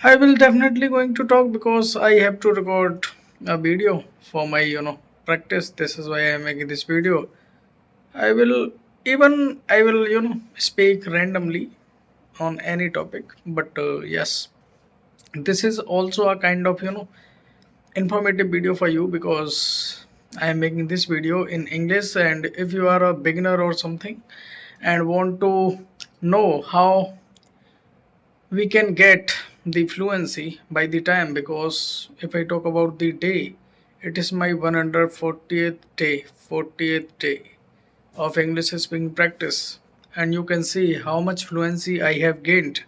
I will definitely going to talk because I have to record a video for my practice. This is why I am making this video. I will speak randomly on any topic, but yes, this is also a kind of informative video for you because I am making this video in English. And if you are a beginner or something and want to know how we can get the fluency by the time, because if I talk about the day, it is my 140th day of English speaking practice, and you can see how much fluency I have gained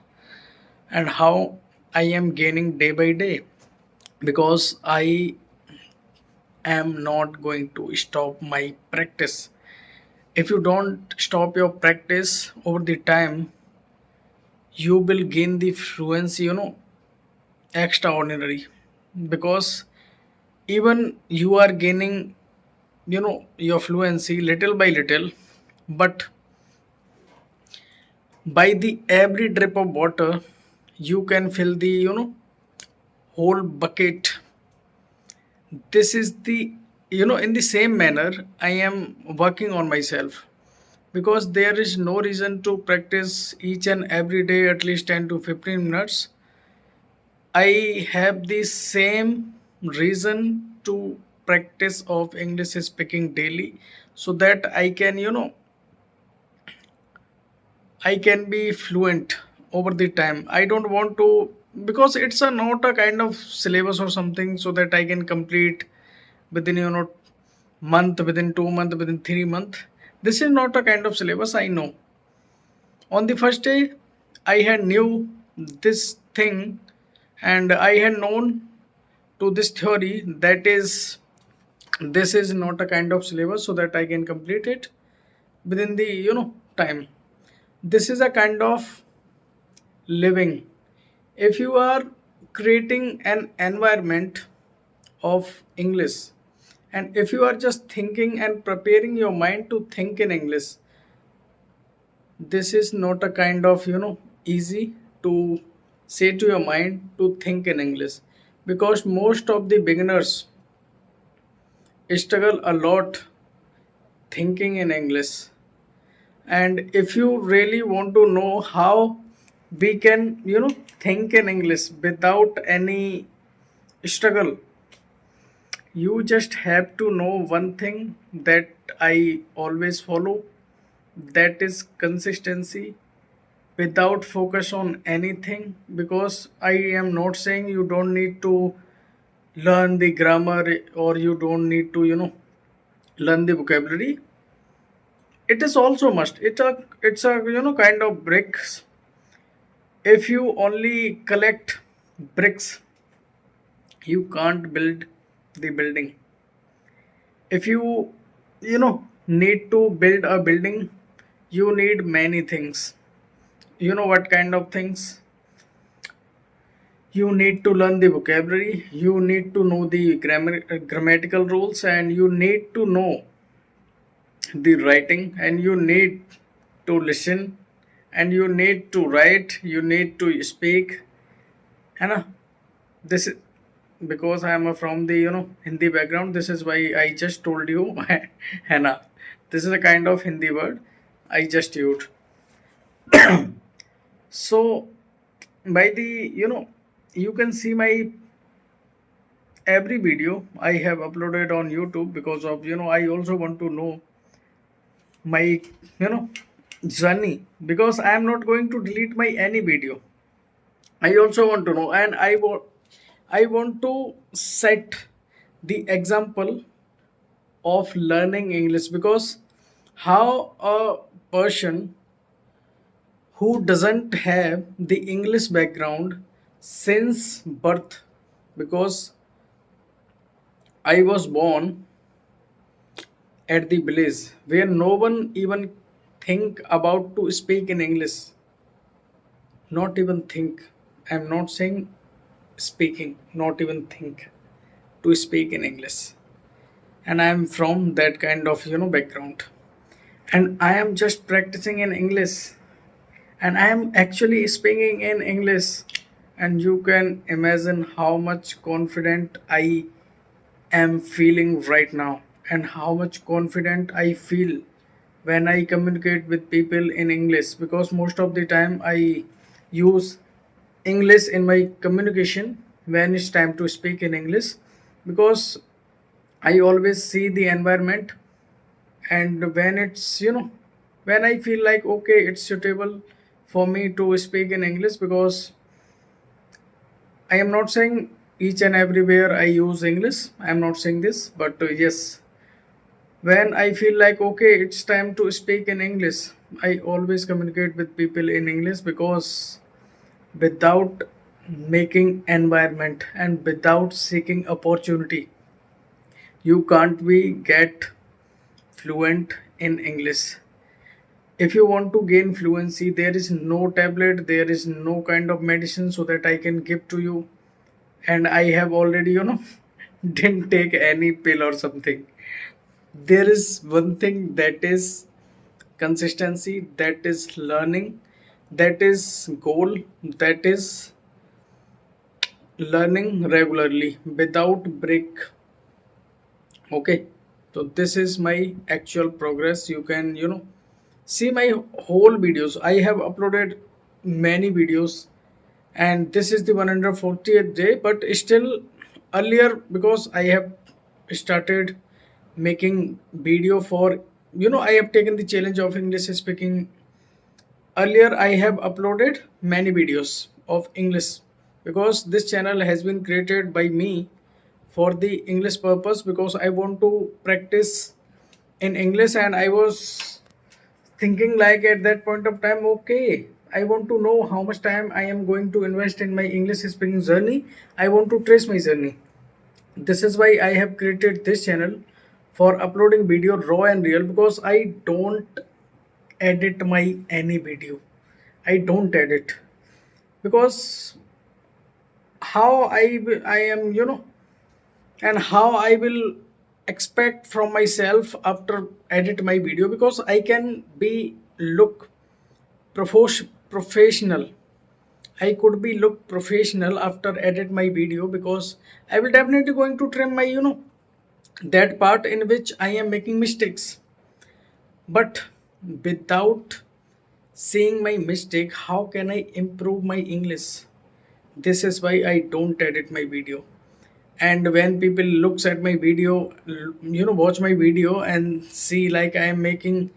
and how I am gaining day by day, because I am not going to stop my practice. If you don't stop your practice over the time, you will gain the fluency extraordinary, because even you are gaining your fluency little by little, but by the every drip of water you can fill the whole bucket. This is the in the same manner I am working on myself, because there is no reason to practice each and every day at least 10 to 15 minutes. I have the same reason to practice of English speaking daily, so that I can be fluent over the time. I don't want to, because it's a not a kind of syllabus or something so that I can complete within month, within 2 month, within 3 month. This is not a kind of syllabus, I know. On the first day I had knew this thing, and I had known to this theory, that is, this is not a kind of syllabus so that I can complete it within the time. This is a kind of living. If you are creating an environment of English, and if you are just thinking and preparing your mind to think in English, this is not a kind of easy to say to your mind to think in English, because most of the beginners struggle a lot thinking in English. And if you really want to know how we can think in English without any struggle, you just have to know one thing that I always follow, that is consistency, without focus on anything. Because I am not saying you don't need to learn the grammar, or you don't need to learn the vocabulary. It is also must. It's a kind of bricks. If you only collect bricks, you can't build the building. If you need to build a building, you need many things. You know what kind of things? You need to learn the vocabulary, you need to know the grammatical rules, and you need to know the writing, and you need to listen, and you need to write, you need to speak. Hannah, this is because I am from the Hindi background. This is why I just told you Hannah. This is a kind of Hindi word I just used. So by the you can see my every video I have uploaded on YouTube, because of I also want to know my journey, because I am not going to delete my any video. I also want to know, and I want to set the example of learning English, because how a person who doesn't have the English background since birth, because I was born at the village where no one even think about to speak in English. Not even think. I'm not saying speaking, not even think to speak in English. And I am from that kind of background, and I am just practicing in English, and I am actually speaking in English and you can imagine how much confident I am feeling right now, and how much confident I feel when I communicate with people in English, because most of the time I use English in my communication when it's time to speak in English, because I always see the environment, and when it's when I feel like okay, it's suitable for me to speak in English, because I am not saying each and everywhere I use English. I am not saying this, but yes, when I feel like okay, it's time to speak in English, I always communicate with people in English, because without making environment and without seeking opportunity, you can't be get fluent in English. If you want to gain fluency, there is no tablet, there is no kind of medicine so that I can give to you, and I have already didn't take any pill or something. There is one thing, that is consistency, that is learning, that is goal, that is learning regularly without break. Okay, so this is my actual progress. You can see my whole videos. I have uploaded many videos, and this is the 140th day, but still earlier, because I have started making video for I have taken the challenge of English speaking. Earlier I have uploaded many videos of English, because this channel has been created by me for the English purpose, because I want to practice in English, and I was thinking like at that point of time, okay, I want to know how much time I am going to invest in my English speaking journey. I want to trace my journey. This is why I have created this channel for uploading video raw and real, because I don't edit my any video. I don't edit, because I am and how I will expect from myself after edit my video, because I can be look professional. I could be look professional after edit my video, because I will definitely going to trim my that part in which I am making mistakes. But without seeing my mistake, how can I improve my English? This is why I don't edit my video. And when people looks at my video, watch my video and see like I am making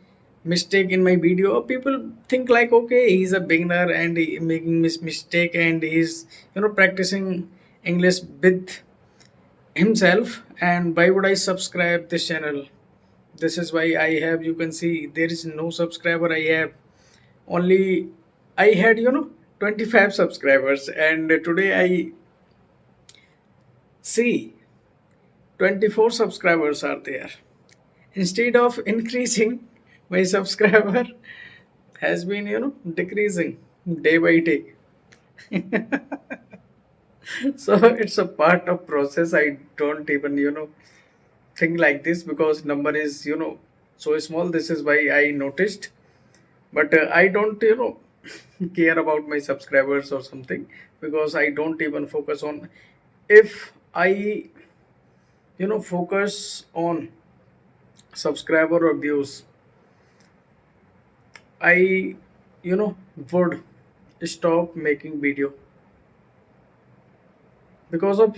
mistake in my video, people think like okay, he's a beginner and he making mistake, and he's practicing English with himself, and why would I subscribe this channel? This is why I have, you can see there is no subscriber. I have only, I had 25 subscribers, and today I see 24 subscribers are there. Instead of increasing, my subscriber has been decreasing day by day. So it's a part of process. I don't even think like this, because number is so small. This is why I noticed, but I don't care about my subscribers or something, because I don't even focus on. If I focus on subscriber or views, I would stop making video, because of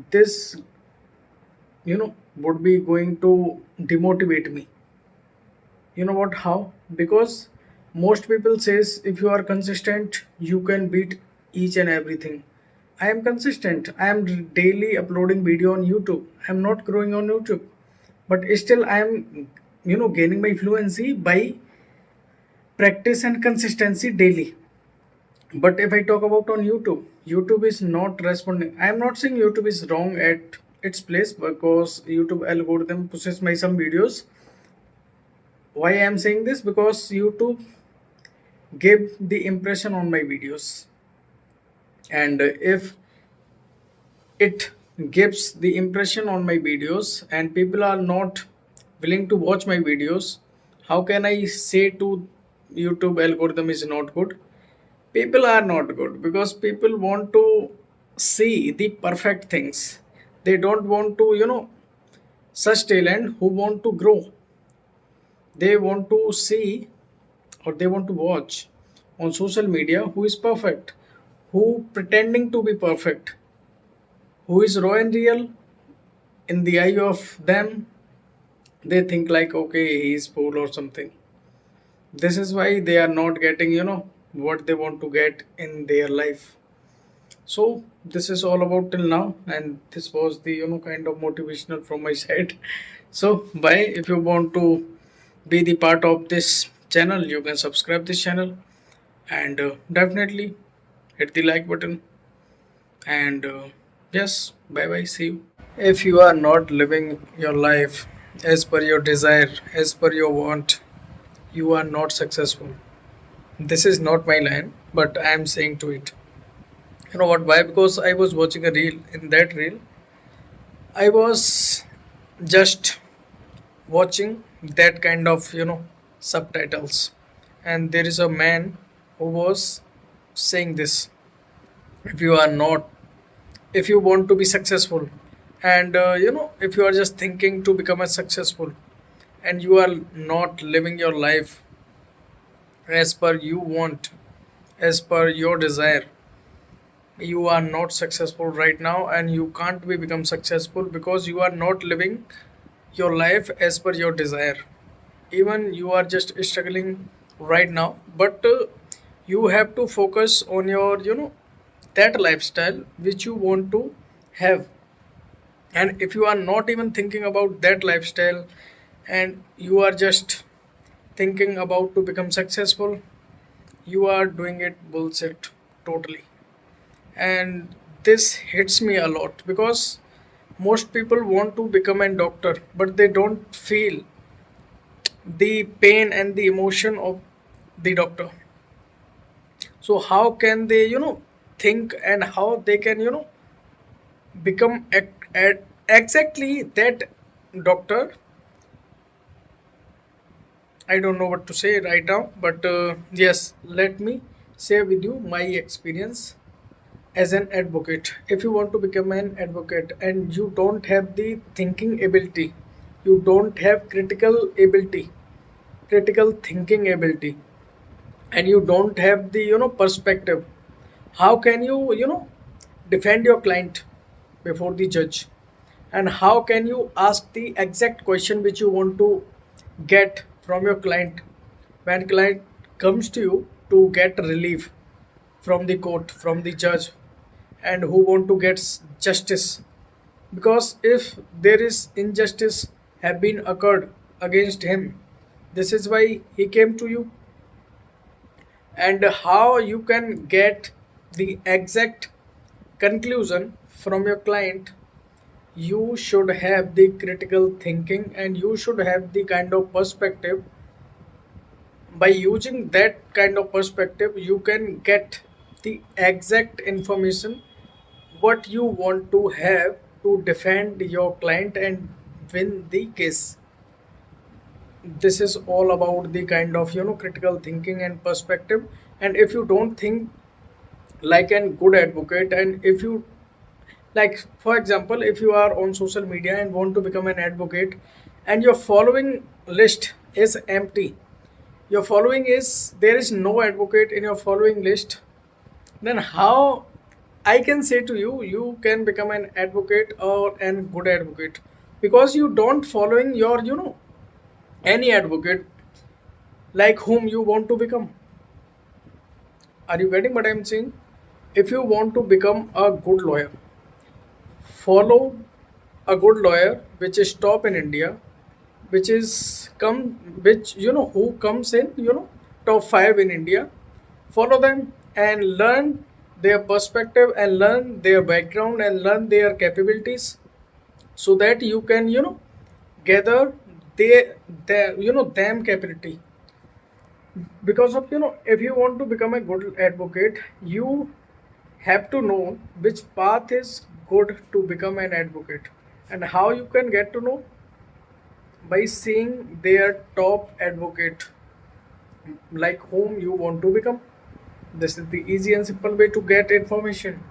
this would be going to demotivate me. You know what, how? Because most people says if you are consistent, you can beat each and everything. I am consistent. I am daily uploading video on YouTube. I am not growing on YouTube, but still I am gaining my fluency by practice and consistency daily. But if I talk about on YouTube, YouTube is not responding. I am not saying YouTube is wrong at its place, because YouTube algorithm pushes my some videos. Why I am saying this? Because YouTube give the impression on my videos, and if it gives the impression on my videos and people are not willing to watch my videos, how can I say to YouTube algorithm is not good? People are not good because people want to see the perfect things. They don't want to, such talent who want to grow. They want to see or they want to watch on social media who is perfect, who pretending to be perfect, who is raw and real in the eye of them. They think like, okay, he is fool or something. This is why they are not getting, what they want to get in their life. So this is all about till now, and this was the kind of motivational from my side. So bye. If you want to be the part of this channel, you can subscribe this channel, and definitely hit the like button. And yes, bye bye. See you. If you are not living your life as per your desire, as per your want, you are not successful. This is not my line, but I am saying to it. You know what? Why? Because I was watching a reel. In that reel, I was just watching that kind of subtitles, and there is a man who was saying this: if you are not, if you want to be successful, and if you are just thinking to become a successful, and you are not living your life as per you want, as per your desire, you are not successful right now, and you can't be become successful because you are not living your life as per your desire. Even you are just struggling right now, but you have to focus on your that lifestyle which you want to have. And if you are not even thinking about that lifestyle, and you are just thinking about to become successful, you are doing it bullshit totally. And this hits me a lot because most people want to become a doctor, but they don't feel the pain and the emotion of the doctor. So how can they think, and how they can become exactly that doctor? I don't know what to say right now, but yes, let me share with you my experience as an advocate. If you want to become an advocate and you don't have the thinking ability, you don't have critical ability, critical thinking ability, and you don't have the perspective, how can you defend your client before the judge? And how can you ask the exact question which you want to get from your client when client comes to you to get relief from the court, from the judge, and who want to get justice? Because if there is injustice have been occurred against him, this is why he came to you. And how you can get the exact conclusion from your client, you should have the critical thinking, and you should have the kind of perspective. By using that kind of perspective, you can get the exact information what you want to have to defend your client and win the case. This is all about the kind of critical thinking and perspective. And if you don't think like a good advocate, and if you, like for example, if you are on social media and want to become an advocate, and your following list is empty, your following is, there is no advocate in your following list, then how I can say to you, you can become an advocate or an good advocate? Because you don't following your any advocate like whom you want to become. Are you getting what I'm saying? If you want to become a good lawyer, follow a good lawyer which is top in India, which is come, which who comes in top 5 in India. Follow them and learn their perspective, and learn their background, and learn their capabilities, so that you can gather their them capability. Because of if you want to become a good advocate, you have to know which path is good to become an advocate. And how you can get to know? By seeing their top advocate, like whom you want to become. This is the easy and simple way to get information,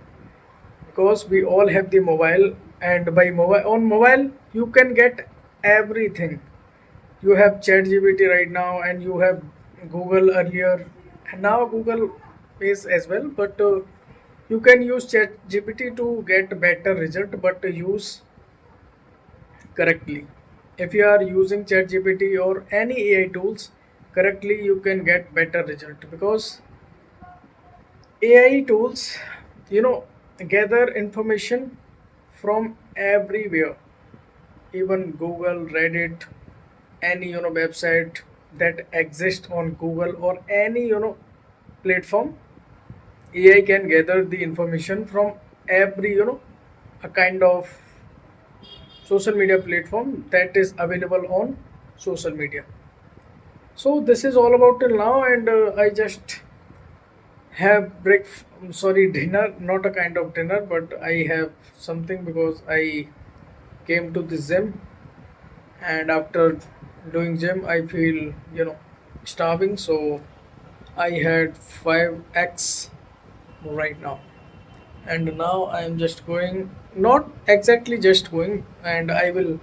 because we all have the mobile, and by mobile, on mobile you can get everything. You have ChatGPT right now, and you have Google earlier, and now Google is as well. But you can use ChatGPT to get better result, but use correctly. If you are using ChatGPT or any AI tools correctly, you can get better result, because AI tools, you know, gather information from everywhere, even Google, Reddit, any website that exists on Google or any platform. AI can gather the information from every a kind of social media platform that is available on social media. So this is all about till now, and I just have sorry, dinner, not a kind of dinner, but I have something, because I came to the gym, and after doing gym I feel starving, so I had 5 eggs right now, and now I am just going, not exactly just going, and I will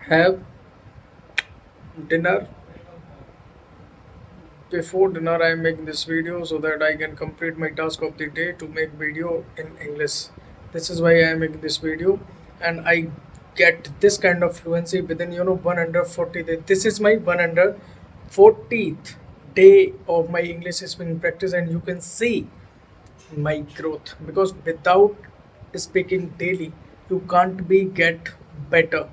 have dinner. Before dinner I am making this video so that I can complete my task of the day to make video in English. This is why I am making this video, and I get this kind of fluency within 140 days. This is my 140th day of my English speaking practice, and you can see my growth, because without speaking daily you can't be get better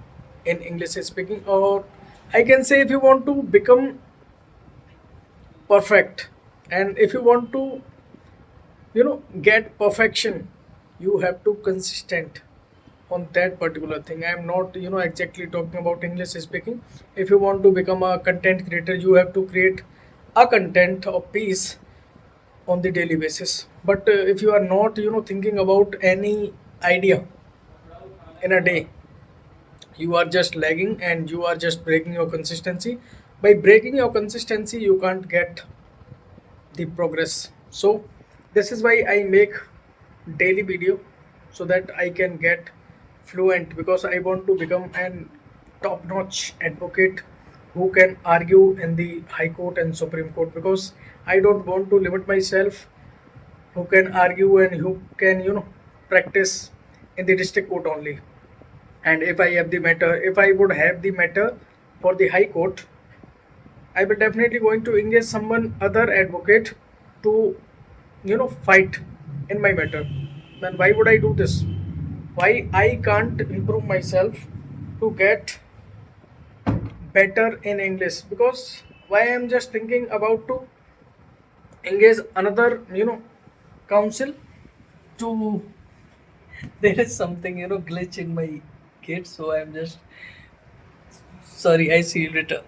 in English speaking. Or I can say, if you want to become perfect, and if you want to get perfection, you have to consistent on that particular thing. I am not exactly talking about English speaking. If you want to become a content creator, you have to create a content or piece on the daily basis. But if you are not thinking about any idea in a day, you are just lagging, and you are just breaking your consistency. By breaking your consistency, you can't get the progress. So this is why I make daily video, so that I can get fluent, because I want to become an top notch advocate who can argue in the high court and supreme court, because I don't want to limit myself who can argue and who can practice in the district court only. And if I would have the matter for the high court, I will definitely going to engage someone other advocate to fight in my matter. Then why would I do this? Why I can't improve myself to get better in English? Because why I'm just thinking about to engage another council to there is something glitch in my kit, so I'm just sorry. I see you later.